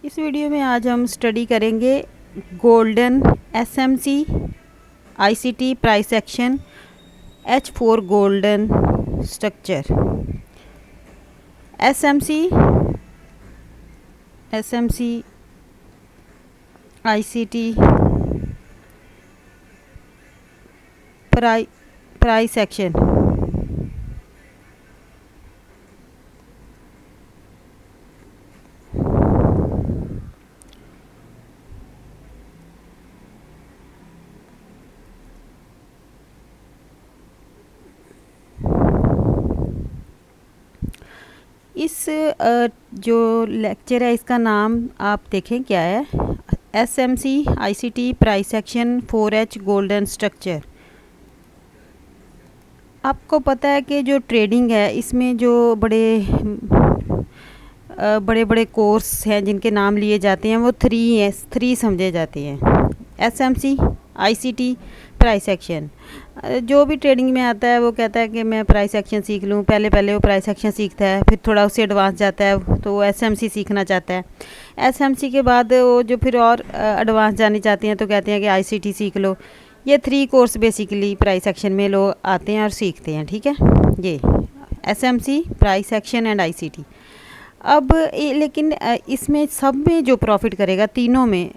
इस वीडियो में आज हम स्टडी करेंगे golden SMC ICT price action H4 golden structure SMC ICT price action. इस जो लेक्चर है इसका नाम आप देखें क्या है, SMC ICT price action 4H golden structure. आपको पता है कि जो ट्रेडिंग है इसमें जो बड़े बड़े कोर्स हैं जिनके नाम लिए जाते हैं वो थ्री समझे जाते हैं। एसएमसी आईसीटी प्राइस एक्शन, जो भी ट्रेडिंग में आता है वो कहता है कि मैं प्राइस एक्शन सीख लूँ। पहले वो प्राइस एक्शन सीखता है, फिर थोड़ा उससे एडवांस जाता है तो वो एसएमसी सीखना चाहता है। एसएमसी के बाद वो जो फिर और एडवांस जाने चाहते हैं तो कहते हैं कि आईसीटी सीख लो। ये 3 कोर्स बेसिकली प्राइस एक्शन में लोग आते हैं और सीखते हैं, ठीक है। ये SMC price action and ICT. अब लेकिन इसमें सब में जो प्रॉफिट करेगा तीनों में,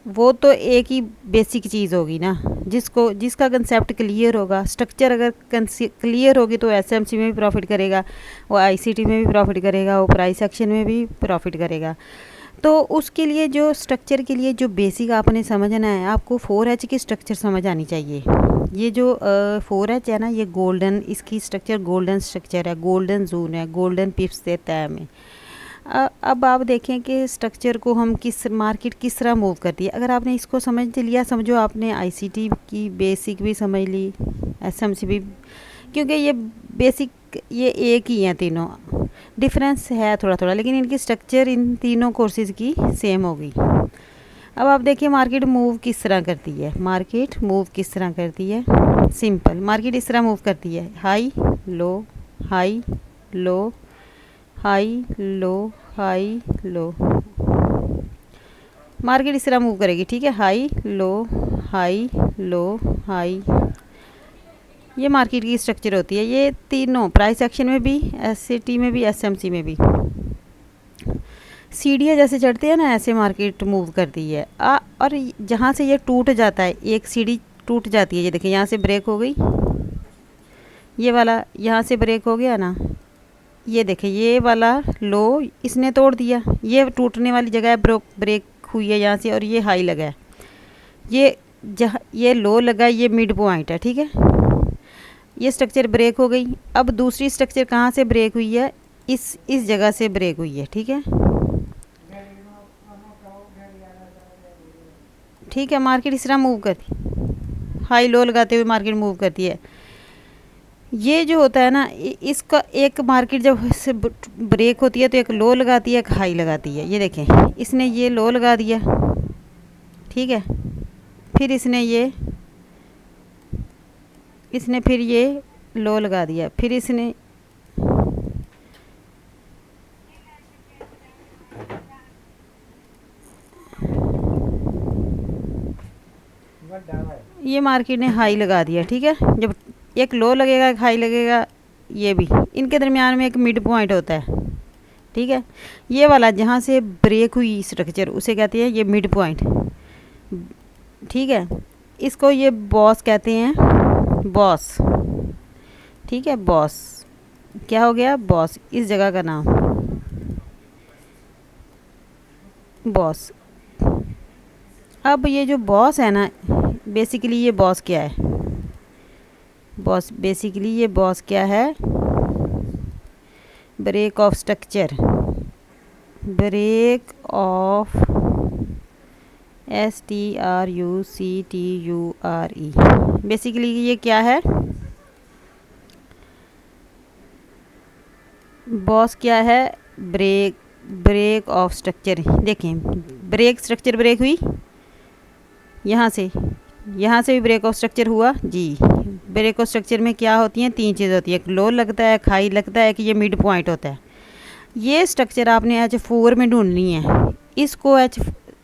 वो तो एक ही बेसिक चीज़ होगी ना, जिसका कंसेप्ट क्लियर होगा। स्ट्रक्चर अगर क्लियर होगी तो एसएमसी में भी प्रॉफिट करेगा, वो आईसीटी में भी प्रॉफिट करेगा, वो प्राइस एक्शन में भी प्रॉफिट करेगा। तो उसके लिए जो स्ट्रक्चर के लिए जो बेसिक आपने समझना है, आपको 4H की स्ट्रक्चर समझ आनी चाहिए। ये जो 4H है ना, ये गोल्डन, इसकी स्ट्रक्चर गोल्डन स्ट्रक्चर है, गोल्डन जोन है, गोल्डन पिप्स देता है हमें। अब आप देखें कि स्ट्रक्चर को हम मार्केट किस तरह मूव करती है। अगर आपने इसको समझ लिया, समझो आपने आईसीटी की बेसिक भी समझ ली, एसएमसी भी, क्योंकि ये बेसिक ये एक ही हैं तीनों, डिफरेंस है थोड़ा थोड़ा, लेकिन इनकी स्ट्रक्चर इन तीनों कोर्सेज की सेम होगी। अब आप देखिए मार्केट मूव किस तरह करती है। मार्केट मूव किस तरह करती है, सिंपल। मार्केट इस तरह मूव करती है, high low high low high low high low. Market इस तरह मूव करेगी, ठीक है, high low high low high. ये मार्केट की स्ट्रक्चर होती है। ये तीनों प्राइस एक्शन में भी, एससीटी में भी, एसएमसी में भी। सीढ़ियाँ जैसे चढ़ते हैं ना, ऐसे मार्केट मूव करती है। और जहाँ से ये टूट जाता है, एक सीढ़ी टूट जाती है, ये देखिए यहाँ से ब्रेक हो गई, ये वाला यहाँ से ब्रेक हो गया ना, ये देखिए ये वाला लो इसने तोड़ दिया, ये टूटने वाली जगह ब्रेक हुई है यहाँ से, और ये हाई लगा है, ये जहाँ ये लो लगा, ये मिड पॉइंट है, ठीक है। ये स्ट्रक्चर ब्रेक हो गई। अब दूसरी स्ट्रक्चर कहाँ से ब्रेक हुई है, इस जगह से ब्रेक हुई है, ठीक है। ठीक है, मार्केट इस तरह मूव करती, हाई लो लगाते हुए मार्केट मूव करती है। ये जो होता है ना, इसका एक मार्केट जब से ब्रेक होती है तो एक लो लगाती है, एक हाई लगाती है। ये देखें, इसने ये लो लगा दिया, ठीक है, फिर इसने फिर ये लो लगा दिया, फिर इसने ये मार्केट ने हाई लगा दिया, ठीक है। जब एक लो लगेगा, एक हाई लगेगा, ये भी, इनके दरमियान में एक मिड पॉइंट होता है, ठीक है। ये वाला जहाँ से ब्रेक हुई स्ट्रक्चर उसे कहते हैं ये मिड पॉइंट, ठीक है। इसको ये बॉस कहते हैं, बॉस, ठीक है। बॉस क्या हो गया, बॉस, इस जगह का नाम बॉस। अब ये जो बॉस है ना, बेसिकली ये बॉस क्या है, बेसिकली ये बॉस क्या है, break of structure, break of STRUCTURE। Basically ये क्या है, बॉस क्या है, ब्रेक ऑफ स्ट्रक्चर। देखें ब्रेक स्ट्रक्चर ब्रेक हुई, यहाँ से भी ब्रेक ऑफ स्ट्रक्चर हुआ जी। ब्रेक ऑफ स्ट्रक्चर में क्या होती हैं, 3 चीज़ होती है, एक लो लगता है, एक हाई लगता है, कि ये मिड पॉइंट होता है। ये स्ट्रक्चर आपने H4 में ढूंढनी है। इसको एच,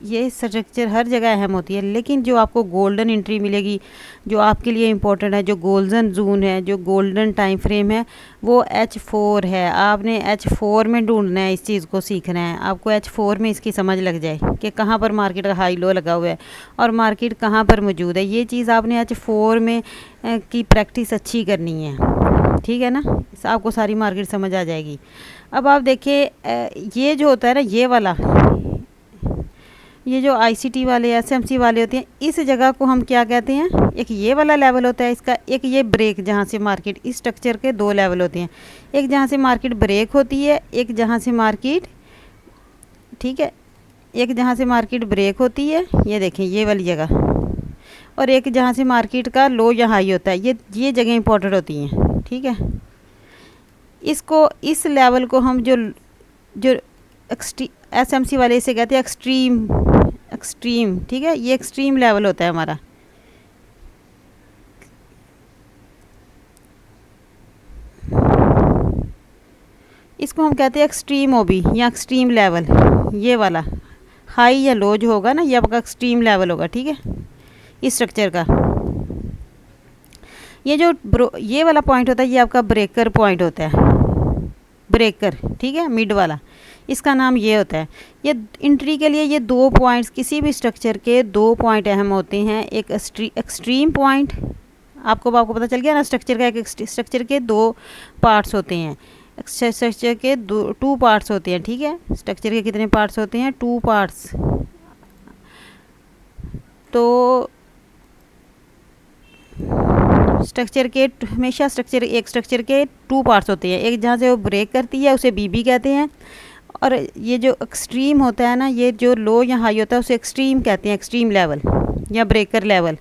ये स्ट्रक्चर हर जगह अहम होती है, लेकिन जो आपको गोल्डन एंट्री मिलेगी, जो आपके लिए इम्पोर्टेंट है, जो गोल्डन जोन है, जो गोल्डन टाइम फ्रेम है, वो H4 है। आपने H4 में ढूंढना है, इस चीज़ को सीखना है। आपको H4 में इसकी समझ लग जाए कि कहाँ पर मार्केट का हाई लो लगा हुआ है और मार्केट कहाँ पर मौजूद है। ये चीज़ आपने H4 में की प्रैक्टिस अच्छी करनी है, ठीक है ना। आपको सारी मार्केट समझ आ जाएगी। अब आप देखिए, ये जो होता है ना, ये वाला, ये जो आईसीटी वाले एसएमसी वाले होते हैं, इस जगह को हम क्या कहते हैं, एक ये वाला लेवल होता है इसका, एक ये ब्रेक जहाँ से मार्केट, इस स्ट्रक्चर के दो लेवल होते हैं, एक जहाँ से मार्केट ब्रेक होती है, एक जहाँ से मार्केट, ठीक है, एक जहाँ से मार्केट ब्रेक होती है, ये देखें ये वाली जगह, और एक जहाँ से मार्केट का लो या हाई होता है। ये जगह इंपॉर्टेंट होती हैं, ठीक है। इसको, इस लेवल को हम जो जो एसएमसी वाले इसे कहते हैं एक्सट्रीम, ठीक है, ये एक्सट्रीम लेवल होता है हमारा। इसको हम कहते हैं एक्सट्रीम ओबी या एक्सट्रीम लेवल। ये वाला हाई या लो जो होगा ना, ये आपका एक्सट्रीम लेवल होगा, ठीक है, इस स्ट्रक्चर का। ये जो ये वाला पॉइंट होता है, ये आपका ब्रेकर पॉइंट होता है, ब्रेकर, ठीक है, मिड वाला, इसका नाम ये होता है। ये एंट्री के लिए ये दो पॉइंट्स, किसी भी स्ट्रक्चर के दो पॉइंट अहम होते हैं। एक एक्सट्रीम पॉइंट, आपको पता चल गया ना, स्ट्रक्चर का एक स्ट्रक्चर के दो पार्ट्स होते हैं, स्ट्रक्चर के टू पार्ट्स होते हैं, ठीक है। स्ट्रक्चर के कितने पार्ट्स होते हैं, टू पार्ट्स। तो स्ट्रक्चर के हमेशा एक स्ट्रक्चर के टू पार्ट्स होते हैं, एक जहाँ से वो ब्रेक करती है उसे बीबी कहते हैं, और ये जो एक्सट्रीम होता है ना, ये जो लो या हाई होता है उसे एक्सट्रीम कहते हैं, एक्सट्रीम लेवल या ब्रेकर लेवल।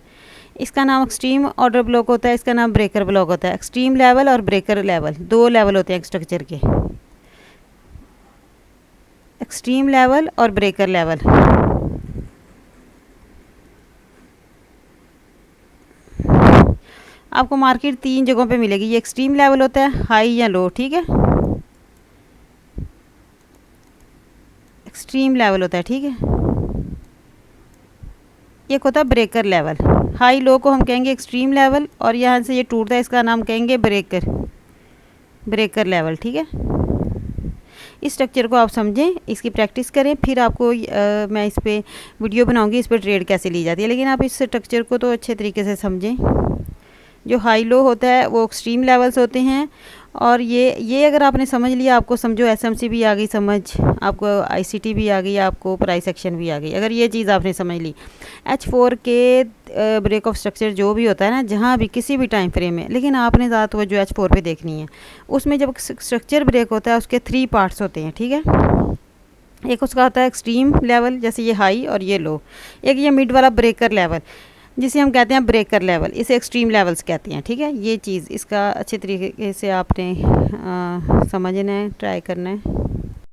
इसका नाम एक्सट्रीम ऑर्डर ब्लॉक होता है, इसका नाम ब्रेकर ब्लॉक होता है। एक्सट्रीम लेवल और ब्रेकर लेवल दो लेवल होते हैं स्ट्रक्चर के, एक्सट्रीम लेवल और ब्रेकर लेवल। आपको मार्केट तीन जगहों पे मिलेगी। ये एक्सट्रीम लेवल होता है, हाई या लो, ठीक है, एक्सट्रीम लेवल होता है, ठीक है। एक होता है ब्रेकर लेवल, हाई लो को हम कहेंगे एक्सट्रीम लेवल, और यहाँ से ये टूटता है, इसका नाम कहेंगे ब्रेकर लेवल, ठीक है। इस स्ट्रक्चर को आप समझें, इसकी प्रैक्टिस करें, फिर आपको मैं इस पर वीडियो बनाऊंगी, इस पर ट्रेड कैसे ली जाती है, लेकिन आप इस स्ट्रक्चर को तो अच्छे तरीके से समझें। जो हाई लो होता है वो एक्सट्रीम लेवल्स होते हैं, और ये अगर आपने समझ लिया, आपको समझो एसएमसी भी आ गई समझ, आपको आईसीटी भी आ गई, आपको प्राइस एक्शन भी आ गई। अगर ये चीज़ आपने समझ ली, H4 के ब्रेक ऑफ स्ट्रक्चर जो भी होता है ना, जहाँ भी किसी भी टाइम फ्रेम में, लेकिन आपने ज़्यादा तो जो H4 पे देखनी है, उसमें जब स्ट्रक्चर ब्रेक होता है उसके 3 पार्ट्स होते हैं, ठीक है। एक उसका होता है एक्सट्रीम लेवल, जैसे ये हाई और ये लो। एक ये मिड वाला ब्रेकर लेवल, जिसे हम कहते हैं ब्रेकर लेवल, इसे एक्सट्रीम लेवल्स कहते हैं, ठीक है। ये चीज़ इसका अच्छे तरीके से आपने समझना है, ट्राई करना है।